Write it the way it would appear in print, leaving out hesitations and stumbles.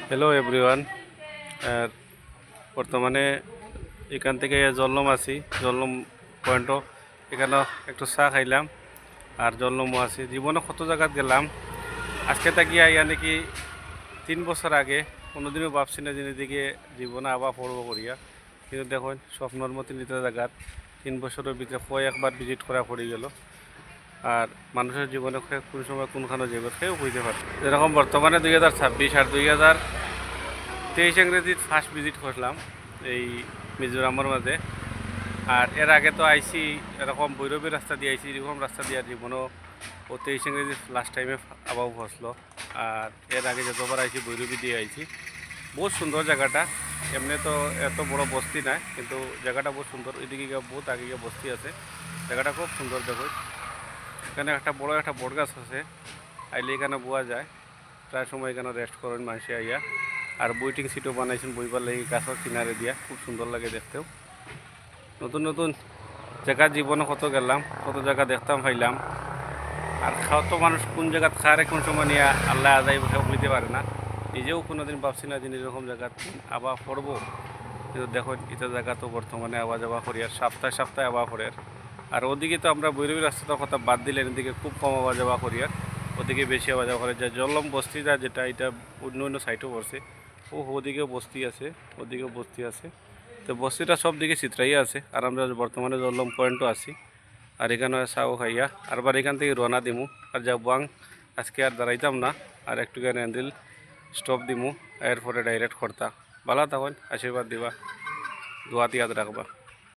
Hello everyone. বর্তমানে এখান থেকে জললম আছি, জললম পয়েন্টও এখানে একটু চা খাইলাম আর জললমও আছি। জীবনে কত জায়গাত গেলাম, আজকে তাকি আইয়া নাকি 3 বছর আগে কোনোদিনও ভাবছি না দিকে জীবনে আবার পড়বো করিয়া, কিন্তু দেখুন স্বপ্নর মতো নিতে জায়গাত 3 বছরের ভিতরে কয়েকবার ভিজিট করা পড়ে গেল। আর মানুষের জীবনে কোন সময় কোনখানে যাবে কেউ বুঝতে পারে। যেরকম বর্তমানে 2026 আর 2023 ইংরেজির ফার্স্ট ভিজিট করলাম এই মিজোরামের মাঝে। আর এর আগে তো আইসি এরকম ভৈরবী রাস্তা দিয়ে আইসি, এরকম রাস্তা দিয়ে জীবনও ও 23 ইংরেজি লাস্ট টাইমে আবার ফসলো। আর এর আগে যতবার আইসি ভৈরবী দিয়ে আইসি। বহুত সুন্দর জায়গাটা, এমনি তো এত বড় বস্তি নাই, কিন্তু জায়গাটা বহুত সুন্দর। এদিকে বহুত আগে গিয়ে বস্তি আছে, জায়গাটা খুব সুন্দর। দেখো এখানে একটা বড় বট গাছ আছে, আইলে এখানে বোয়া যায়। প্রায় সময় এখানে রেস্ট করেন মানুষে আইয়া। আর বইটিং সিটও বানাইছেন বইবার লাগে গাছের কিনারে দিয়া, খুব সুন্দর লাগে দেখতেও। নতুন নতুন জায়গা জীবনে কত গেলাম, কত জায়গা দেখতাম পাইলাম। আর কত মানুষ কোন জায়গা খারে কোন সময় নিয়ে আল্লাহ আদায় বুঝতে পারে না। নিজেও কোনোদিন ভাবছি না যে এরকম জায়গা আবার পড়বো, কিন্তু দেখো এটা জায়গা তো বর্তমানে আওয়া যাওয়া করি আর সপ্তাহে সপ্তাহে আওয়া করে। আর ওদিকে তো আমরা বৈরবী রাস্তাটার কথা বাদ দিলে এদিকে খুব কম আওয়া যাওয়া করি, আর ওদিকে বেশি আওয়া যাওয়া করে। যা জলম বস্তিটা যেটা এটা অন্য অন্য সাইটও পড়ছে, ওদিকেও বস্তি আছে, ওদিকেও বস্তি আছে। তো বস্তিটা সব দিকে চিত্রাই আছে। আর আমরা বর্তমানে জলম পয়েন্টও আছি। আর এখানে চাও খাইয়া আরবার এখান থেকে রওনা দিমু। আর যা বাং আজকে আর দাঁড়াইতাম না, আর একটুখানি হ্যান্ডেল স্টপ দিমু, এরপরে ডাইরেক্ট করতা। ভালো তখন আশীর্বাদ দিবা, দোয়াত ইয়াদ রাখবা।